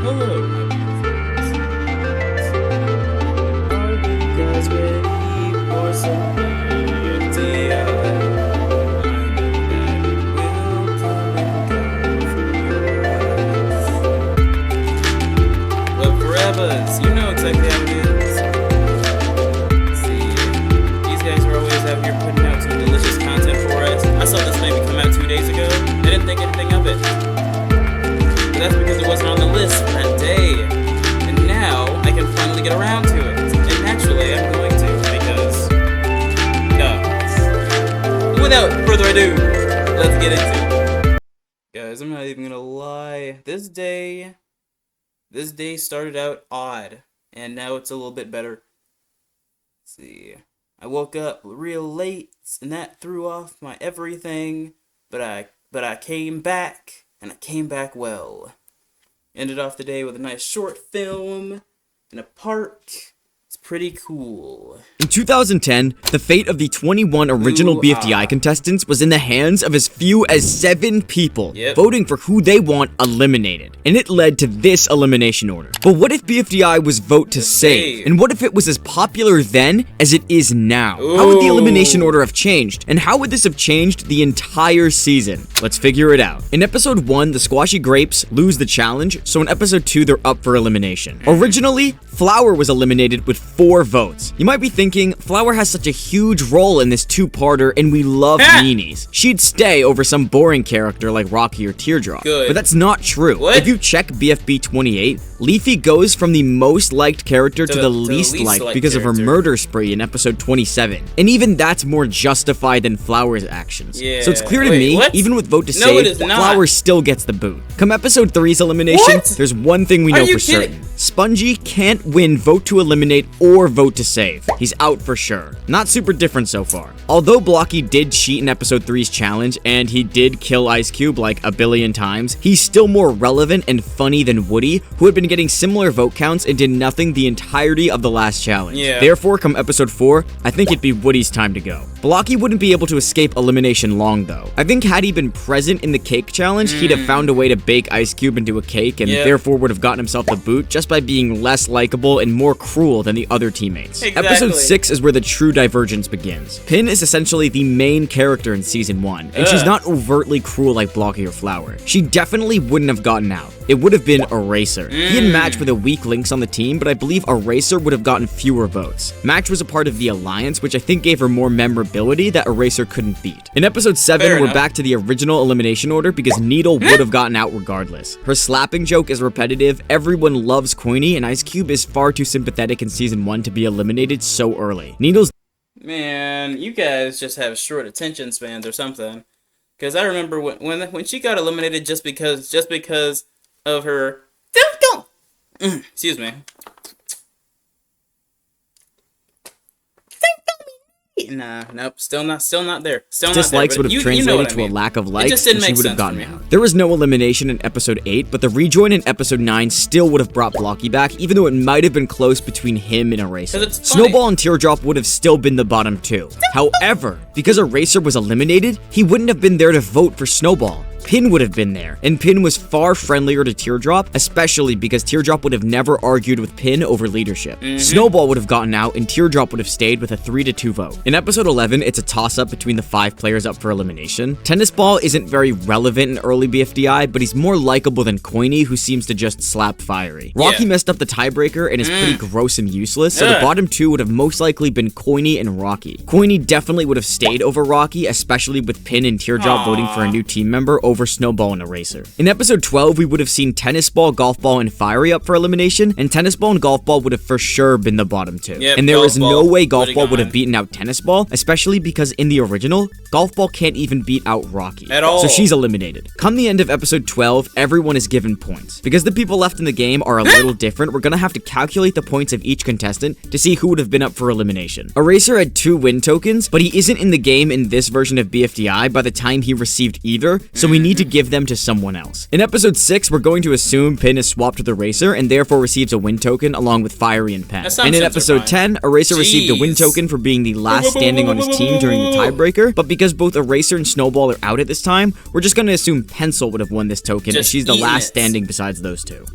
Hello, my beautiful friends. Are you guys ready for some BFDI? I know that it will come and go from your eyes. Well, Forever's, you know exactly how it is. See, these guys are always out here putting out some delicious content for us. I saw this maybe come out 2 days ago. I didn't think anything of it. That's because it wasn't on the list for that day. And now, I can finally get around to it. And naturally, I'm going to, because... Without further ado, let's get into it. Guys, I'm not even gonna lie. This day started out odd. And now it's a little bit better. Let's see. I woke up real late, and that threw off my everything. But I came back. And I came back well. Ended off the day with a nice short film in a park. It's pretty cool. In 2010, the fate of the 21 original BFDI contestants was in the hands of as few as 7 people voting for who they want eliminated. And it led to this elimination order. But what if BFDI was vote to save? And what if it was as popular then as it is now? How would the elimination order have changed? And how would this have changed the entire season? Let's figure it out. In episode 1, the Squashy Grapes lose the challenge, so in episode 2, they're up for elimination. Originally, Flower was eliminated with 4 votes. You might be thinking, Flower has such a huge role in this 2-parter and we love meanies. She'd stay over some boring character like Rocky or Teardrop. But that's not true. If you check BFB 28, Leafy goes from the most liked character to the least liked because of her murder spree in episode 27. And even that's more justified than Flower's actions. So it's clear to me, even with vote to save, Flower still gets the boot. Come episode 3's elimination, there's one thing we know for certain. Spongy can't win vote to eliminate or vote to save. He's out for sure. Not super different so far. Although Blocky did cheat in episode 3's challenge and he did kill Ice Cube like a billion times, he's still more relevant and funny than Woody, who had been getting similar vote counts and did nothing the entirety of the last challenge. Therefore, come episode 4, I think it'd be Woody's time to go. Blocky wouldn't be able to escape elimination long though. I think had he been present in the cake challenge, he'd have found a way to bake Ice Cube into a cake and therefore would have gotten himself the boot just by being less likable and more cruel than the other teammates. Episode 6 is where the true divergence begins. Pin is essentially the main character in season 1, and she's not overtly cruel like Blocky or Flower. She definitely wouldn't have gotten out. It would have been Eraser. He and Match were the weak links on the team, but I believe Eraser would have gotten fewer votes. Match was a part of the Alliance, which I think gave her more memorability that Eraser couldn't beat. In episode 7, we're back to the original elimination order because Needle would have gotten out regardless. Her slapping joke is repetitive, everyone loves Coiny, and Ice Cube is far too sympathetic in season 1 to be eliminated so early. Needle's... Man, you guys just have short attention spans or something. Because I remember when she got eliminated just because of her... Excuse me. Nah, nope, still not there. Dislikes would have translated to a lack of likes, and she would have gotten out. There was no elimination in episode 8, but the rejoin in episode 9 still would have brought Blocky back, even though it might have been close between him and Eraser. Snowball and Teardrop would have still been the bottom 2. However, because Eraser was eliminated, he wouldn't have been there to vote for Snowball. Pin would have been there, and Pin was far friendlier to Teardrop, especially because Teardrop would have never argued with Pin over leadership. Snowball would have gotten out, and Teardrop would have stayed with a 3-2 vote. In episode 11, it's a toss-up between the 5 players up for elimination. Tennis Ball isn't very relevant in early BFDI, but he's more likable than Coiny, who seems to just slap Firey. Rocky messed up the tiebreaker and is pretty gross and useless, so the bottom 2 would have most likely been Coiny and Rocky. Coiny definitely would have stayed over Rocky, especially with Pin and Teardrop voting for a new team member over Snowball and Eraser. In episode 12, we would have seen Tennis Ball, Golf Ball, and Firey up for elimination, and Tennis Ball and Golf Ball would have for sure been the bottom 2. And there is no way Golf Ball would have beaten out Tennis Ball, especially because in the original, Golf Ball can't even beat out Rocky. At all. So she's eliminated. Come the end of episode 12, everyone is given points. Because the people left in the game are a little different, we're gonna have to calculate the points of each contestant to see who would have been up for elimination. Eraser had 2 win tokens, but he isn't in the game in this version of BFDI by the time he received either, so we need to give them to someone else. In episode 6, we're going to assume Pin is swapped with Eraser and therefore receives a win token along with Firey and Pen. And in episode 10, Eraser received a win token for being the last standing on his team during the tiebreaker, but because both Eraser and Snowball are out at this time, we're just going to assume Pencil would have won this token as she's the last standing besides those 2.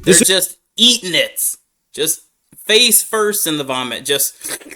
eating it. Just face first in the vomit. Just...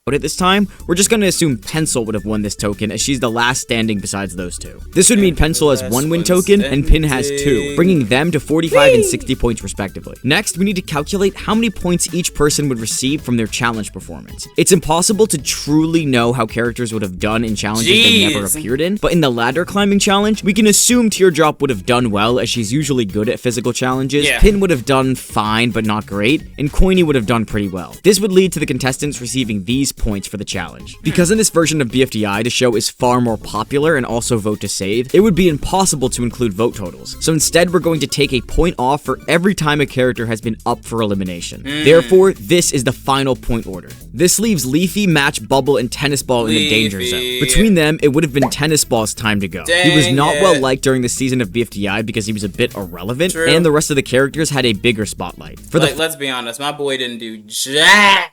But at this time, we're just gonna assume Pencil would have won this token, as she's the last standing besides those two. This would mean Pencil has 1 win token and Pin has 2, bringing them to 45 and 60 points respectively. Next, we need to calculate how many points each person would receive from their challenge performance. It's impossible to truly know how characters would have done in challenges they never appeared in, but in the ladder climbing challenge, we can assume Teardrop would have done well, as she's usually good at physical challenges, Pin would have done fine but not great, and Coiny would have done pretty well. This would lead to the contestants receiving these points for the challenge. Because in this version of BFDI, the show is far more popular and also vote to save, it would be impossible to include vote totals. So instead, we're going to take a point off for every time a character has been up for elimination. Therefore, this is the final point order. This leaves Leafy, Match, Bubble, and Tennis Ball in the danger zone. Between them, it would have been Tennis Ball's time to go. He was not well liked during the season of BFDI because he was a bit irrelevant, and the rest of the characters had a bigger spotlight. Let's be honest, my boy didn't do jack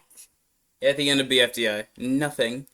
at the end of BFDI. Nothing.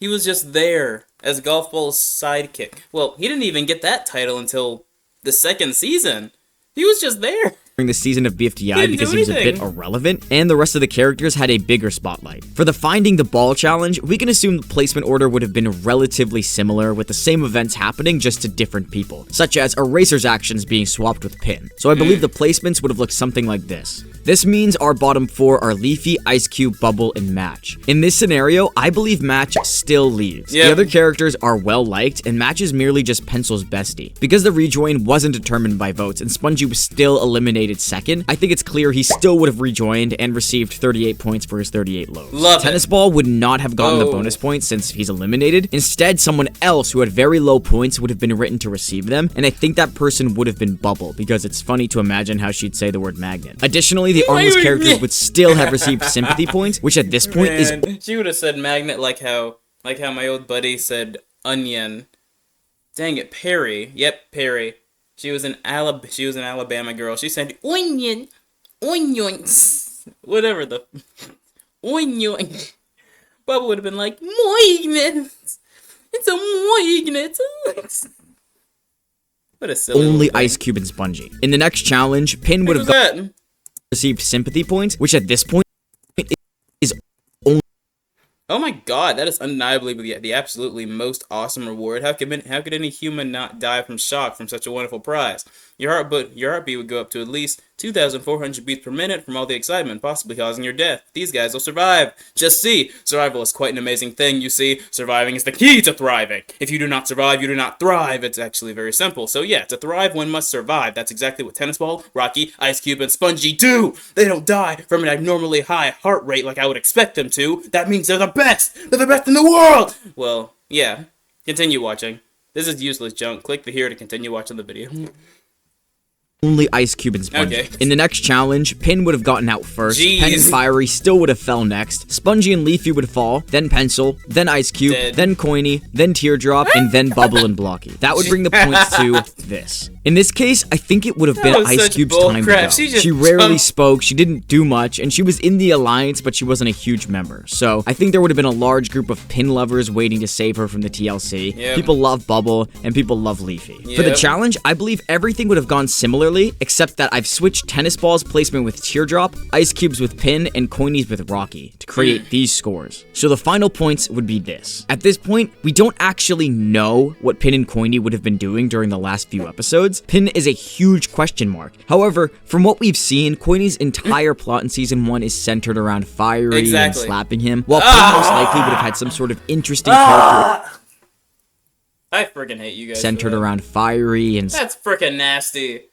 He was just there as Golf Ball's sidekick. Well, he didn't even get that title until the 2nd season. He was just there during the season of BFDI because he was a bit irrelevant, and the rest of the characters had a bigger spotlight. For the Finding the Ball challenge, we can assume the placement order would have been relatively similar, with the same events happening just to different people, such as Eraser's actions being swapped with Pin. So I believe the placements would have looked something like this. This means our bottom 4 are Leafy, Ice Cube, Bubble, and Match. In this scenario, I believe Match still leaves. The other characters are well liked, and Match is merely just Pencil's bestie. Because the rejoin wasn't determined by votes, and Spongy was still eliminated 2nd, I think it's clear he still would have rejoined and received 38 points for his 38 lows. Tennis Ball would not have gotten the bonus points since he's eliminated. Instead, someone else who had very low points would have been written to receive them, and I think that person would have been Bubble, because it's funny to imagine how she'd say the word magnet. Additionally, the armless characters would still have received sympathy points, which at this point is... She would have said magnet like how my old buddy said onion. Dang it, Perry. Yep, Perry. She was an Alabama girl. She said onion, onions, whatever the onion. Bubba would have been like magnet. It's a magnet. What a silly only Ice Cube and Spongy. In the next challenge, Pin would have received sympathy points, which at this point is only... Oh my god, that is undeniably the absolutely most awesome reward. How could any human not die from shock from such a wonderful prize? Your heartbeat would go up to at least 2,400 beats per minute from all the excitement, possibly causing your death. These guys will survive. Just see, survival is quite an amazing thing, you see. Surviving is the key to thriving. If you do not survive, you do not thrive. It's actually very simple. So yeah, to thrive, one must survive. That's exactly what Tennis Ball, Rocky, Ice Cube, and Spongy do. They don't die from an abnormally high heart rate like I would expect them to. That means they're the best. They're the best in the world. Well, yeah. Continue watching. This is useless junk. Click the here to continue watching the video. Only Ice Cube and Spongy. In the next challenge, Pin would have gotten out first, Pen and Firey still would have fell next, Spongy and Leafy would fall, then Pencil, then Ice Cube, then Coiny, then Teardrop, and then Bubble and Blocky. That would bring the points to this. In this case, I think it would have been Ice Cube's time to go. She rarely spoke, she didn't do much, and she was in the alliance, but she wasn't a huge member. So I think there would have been a large group of Pin lovers waiting to save her from the TLC. People love Bubble, and people love Leafy. For the challenge, I believe everything would have gone similarly, except that I've switched Tennis Ball's placement with Teardrop, Ice Cube's with Pin, and Coiny's with Rocky to create these scores. So the final points would be this. At this point, we don't actually know what Pin and Coiny would have been doing during the last few episodes. Pin is a huge question mark. However, from what we've seen, Coiny's entire plot in Season 1 is centered around Firey and slapping him, while Pin most likely would have had some sort of interesting character... I freaking hate you guys. Centered around Firey and... That's freaking nasty.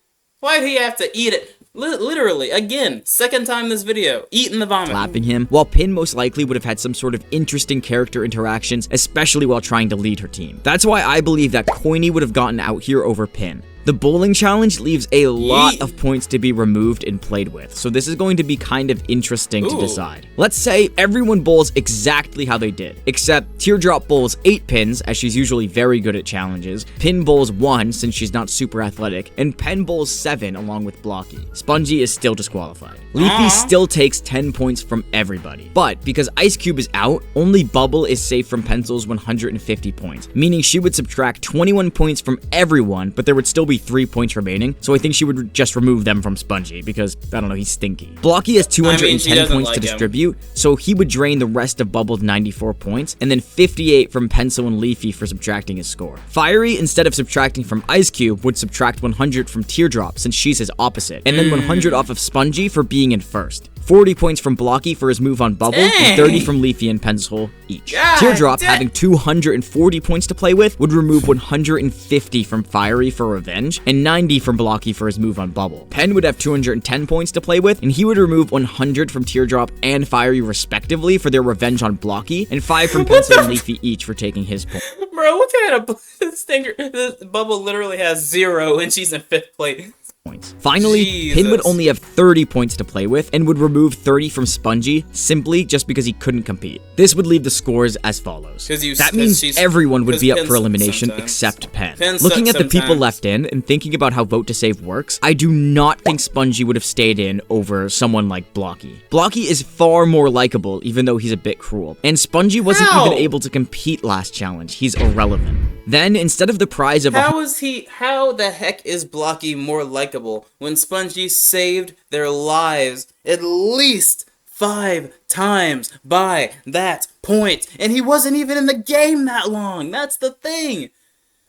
Why'd he have to eat it? Literally, again, second time this video, eating the vomit. Slapping him, while Pin most likely would have had some sort of interesting character interactions, especially while trying to lead her team. That's why I believe that Coiny would have gotten out here over Pin. The bowling challenge leaves a lot of points to be removed and played with, so this is going to be kind of interesting to decide. Let's say everyone bowls exactly how they did, except Teardrop bowls 8 pins, as she's usually very good at challenges, Pin bowls 1 since she's not super athletic, and Pen bowls 7 along with Blocky. Spongy is still disqualified. Leafy still takes 10 points from everybody, but because Ice Cube is out, only Bubble is safe from Pencil's 150 points, meaning she would subtract 21 points from everyone, but there would still be be 3 points remaining, so I think she would just remove them from Spongy, because, I don't know, he's stinky. Blocky has 210 points to distribute, so he would drain the rest of Bubble's 94 points, and then 58 from Pencil and Leafy for subtracting his score. Firey, instead of subtracting from Ice Cube, would subtract 100 from Teardrop, since she's his opposite, and then 100 off of Spongy for being in first. 40 points from Blocky for his move on Bubble, and 30 from Leafy and Pencil each. Teardrop, having 240 points to play with, would remove 150 from Firey for Revenge, and 90 from Blocky for his move on Bubble. Pen would have 210 points to play with, and he would remove 100 from Teardrop and Firey respectively for their Revenge on Blocky, and 5 from Pencil and Leafy each for taking his point. Bro, what kind of stinger? This Bubble literally has 0 and she's in 5th place. Points. Finally, Jesus. Pin would only have 30 points to play with and would remove 30 from Spongy simply just because he couldn't compete. This would leave the scores as follows. That means everyone would be up for elimination except Pen. Looking at the people left in and thinking about how vote to save works, I do not think Spongy would have stayed in over someone like Blocky. Blocky is far more likable even though he's a bit cruel. And Spongy wasn't even able to compete last challenge. He's irrelevant. Then, instead of the prize of how the heck is Blocky more likable when Spongy saved their lives at least 5 times by that point, and he wasn't even in the game that long? That's the thing.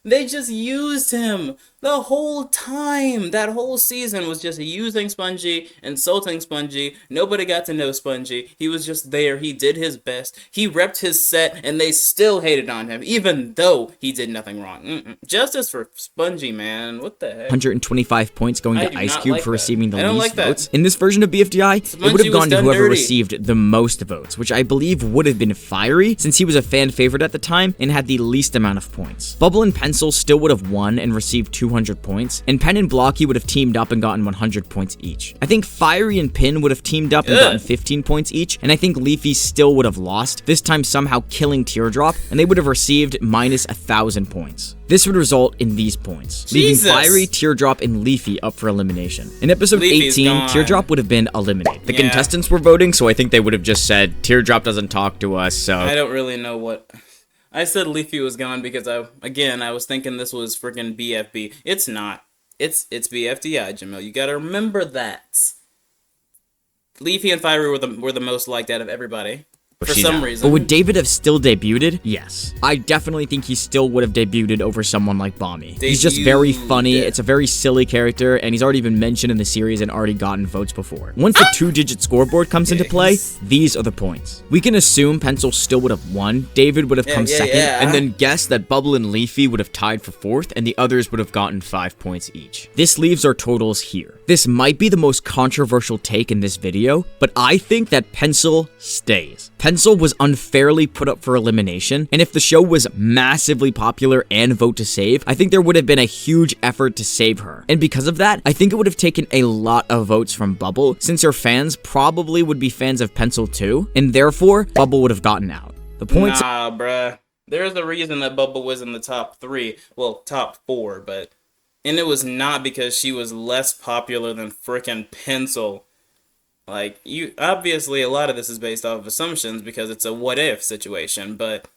They just used him the whole time. That whole season was just using Spongy, insulting Spongy. Nobody got to know Spongy. He was just there. He did his best. He repped his set, and they still hated on him, even though he did nothing wrong. Justice for Spongy, man. What the heck? 125 points going to Ice Cube for receiving the least votes. In this version of BFDI, it would have gone to whoever received the most votes, which I believe would have been Firey, since he was a fan favorite at the time and had the least amount of points. Bubble and Pencil still would have won and received 200 points, and Pen and Blocky would have teamed up and gotten 100 points each. I think Firey and Pin would have teamed up and gotten 15 points each, and I think Leafy still would have lost, this time somehow killing Teardrop, and they would have received minus 1,000 points. This would result in these points, leaving Firey, Teardrop, and Leafy up for elimination. In episode 18, Teardrop would have been eliminated. The contestants were voting, so I think they would have just said, Teardrop doesn't talk to us, so... I don't really know what... I said Leafy was gone because I was thinking this was freaking BFB. It's not. It's BFDI, Jamil. You gotta remember that. Leafy and Firey were the most liked out of everybody. For some reason. But would David have still debuted? Yes. I definitely think he still would have debuted over someone like Bommy. He's just very funny, it's a very silly character, and he's already been mentioned in the series and already gotten votes before. Once the 2-digit scoreboard comes into play, these are the points. We can assume Pencil still would have won, David would have come second, and then guess that Bubble and Leafy would have tied for 4th, and the others would have gotten 5 points each. This leaves our totals here. This might be the most controversial take in this video, but I think that Pencil stays. Pencil was unfairly put up for elimination, and if the show was massively popular and vote to save, I think there would have been a huge effort to save her. And because of that, I think it would have taken a lot of votes from Bubble, since her fans probably would be fans of Pencil too, and therefore, Bubble would have gotten out. The points- Nah, bruh. There's a reason that Bubble was in the top 3, well, top 4, but... And it was not because she was less popular than frickin' Pencil. Like, obviously a lot of this is based off of assumptions because it's a what-if situation, but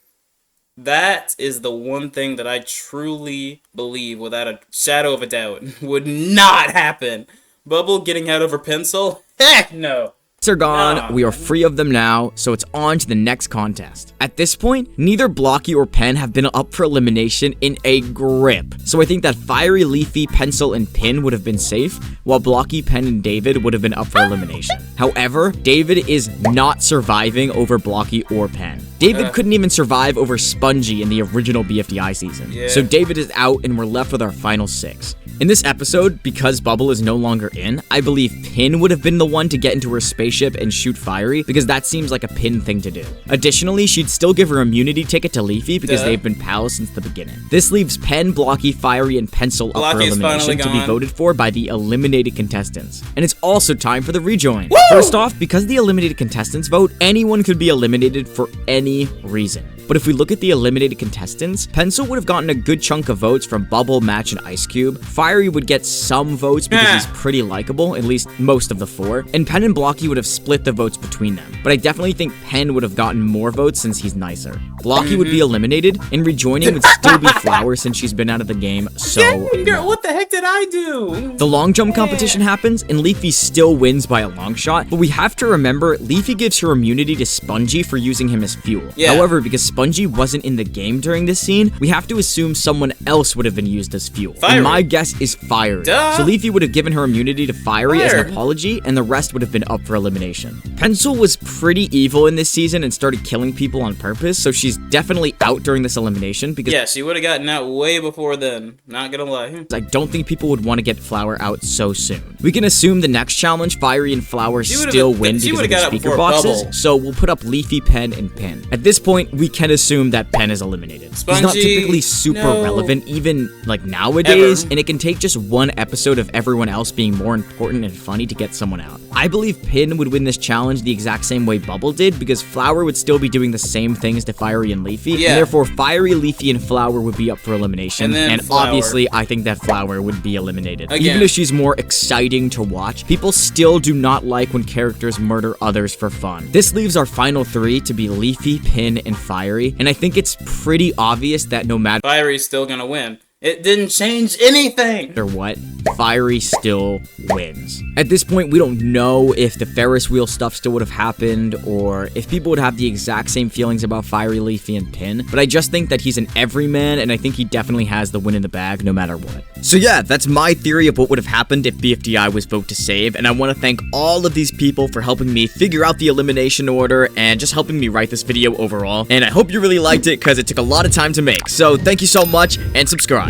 that is the one thing that I truly believe, without a shadow of a doubt, would not happen. Bubble getting out over Pencil? Heck no! Are gone, we are free of them now, so it's on to the next contest. At this point, neither Blocky or Pen have been up for elimination in a grip, so I think that Firey, Leafy, Pencil, and Pin would have been safe, while Blocky, Pen, and David would have been up for elimination. However, David is not surviving over Blocky or Pen. David couldn't even survive over Spongy in the original BFDI season, so David is out and we're left with our final 6. In this episode, because Bubble is no longer in, I believe Pin would have been the one to get into her spaceship and shoot Firey, because that seems like a Pin thing to do. Additionally, she'd still give her immunity ticket to Leafy because they've been pals since the beginning. This leaves Pen, Blocky, Firey, and Pencil up for elimination to be voted for by the eliminated contestants. And it's also time for the rejoin. Woo! First off, because the eliminated contestants vote, anyone could be eliminated for any reason. But if we look at the eliminated contestants, Pencil would have gotten a good chunk of votes from Bubble, Match, and Ice Cube. Firey would get some votes because he's pretty likable, at least most of the 4, and Pen and Blocky would have split the votes between them. But I definitely think Pen would have gotten more votes since he's nicer. Blocky would be eliminated, and rejoining would still be Flower since she's been out of the game so Girl, what the heck did I do? The long jump competition happens, and Leafy still wins by a long shot, but we have to remember Leafy gives her immunity to Spongy for using him as fuel. However, because Spongy wasn't in the game during this scene, we have to assume someone else would have been used as fuel. And my guess is Firey. So Leafy would have given her immunity to Firey as an apology, and the rest would have been up for elimination. Pencil was pretty evil in this season and started killing people on purpose, so she's definitely out during this elimination because she would have gotten out way before then, not gonna lie. I don't think people would want to get Flower out so soon. We can assume the next challenge, Firey and Flower still win because of the speaker boxes, so we'll put up Leafy, Pen, and Pin. At this point, we can assume that Pen is eliminated. Spongy, he's not typically super relevant, even like nowadays, and it can take just one episode of everyone else being more important and funny to get someone out. I believe Pin would win this challenge the exact same way Bubble did, because Flower would still be doing the same things to Firey and Leafy, and therefore Firey, Leafy, and Flower would be up for elimination, and obviously I think that Flower would be eliminated. Even if she's more exciting to watch, people still do not like when characters murder others for fun. This leaves our final 3 to be Leafy, Pin, and Firey, and I think it's pretty obvious that no matter Firey's still gonna win. It didn't change anything! Or what, Firey still wins. At this point, we don't know if the Ferris wheel stuff still would have happened, or if people would have the exact same feelings about Firey, Leafy, and Pin, but I just think that he's an everyman, and I think he definitely has the win in the bag no matter what. So yeah, that's my theory of what would have happened if BFDI was vote to save, and I want to thank all of these people for helping me figure out the elimination order, and just helping me write this video overall, and I hope you really liked it, because it took a lot of time to make. So thank you so much, and subscribe.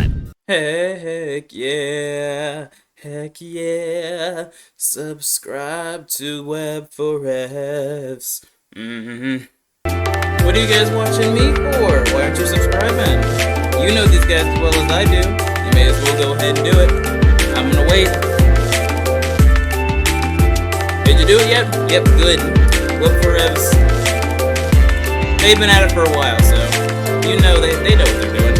Heck yeah, subscribe to Web for Fs. What are you guys watching me for? Why aren't you subscribing? You know these guys as well as I do. You may as well go ahead and do it. I'm gonna wait. Did you do it yet? Yep, good. Web for Fs. They've been at it for a while, so you know they know what they're doing.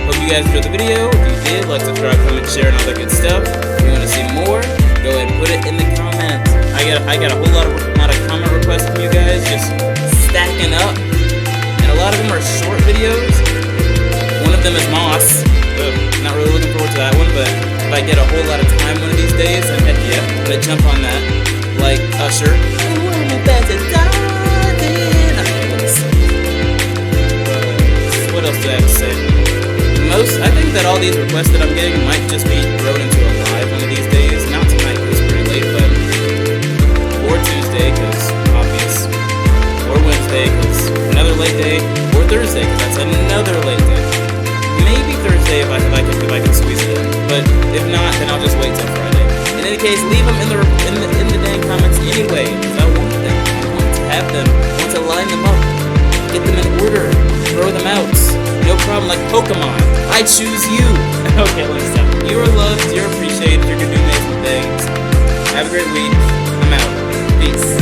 Hope you guys enjoyed the video. If you did, like, subscribe, comment, share, and all that good stuff. If you want to see more, go ahead and put it in the comments. I got a whole lot of comment requests from you guys, just stacking up. And a lot of them are short videos. One of them is Moss. Not really looking forward to that one, but if I get a whole lot of time one of these days, then heck yeah, I'm gonna jump on that. Like Usher. What else do I have to say? I think that all these requests that I'm getting might just be thrown into a live one of these days. Not tonight, because it's pretty late, but or Tuesday, because obvious, or Wednesday, because another late day, or Thursday, because that's another late day. Maybe Thursday if I can squeeze it in, but if not, then I'll just wait till Friday. In any case, leave them in the dang comments anyway, because I want them. I want to have them. I want to line them up, get them in order, throw them out. No problem, like Pokemon. I choose you. Okay, let's stop. You are loved, you're appreciated, you're gonna do amazing things. Have a great week. I'm out. Peace.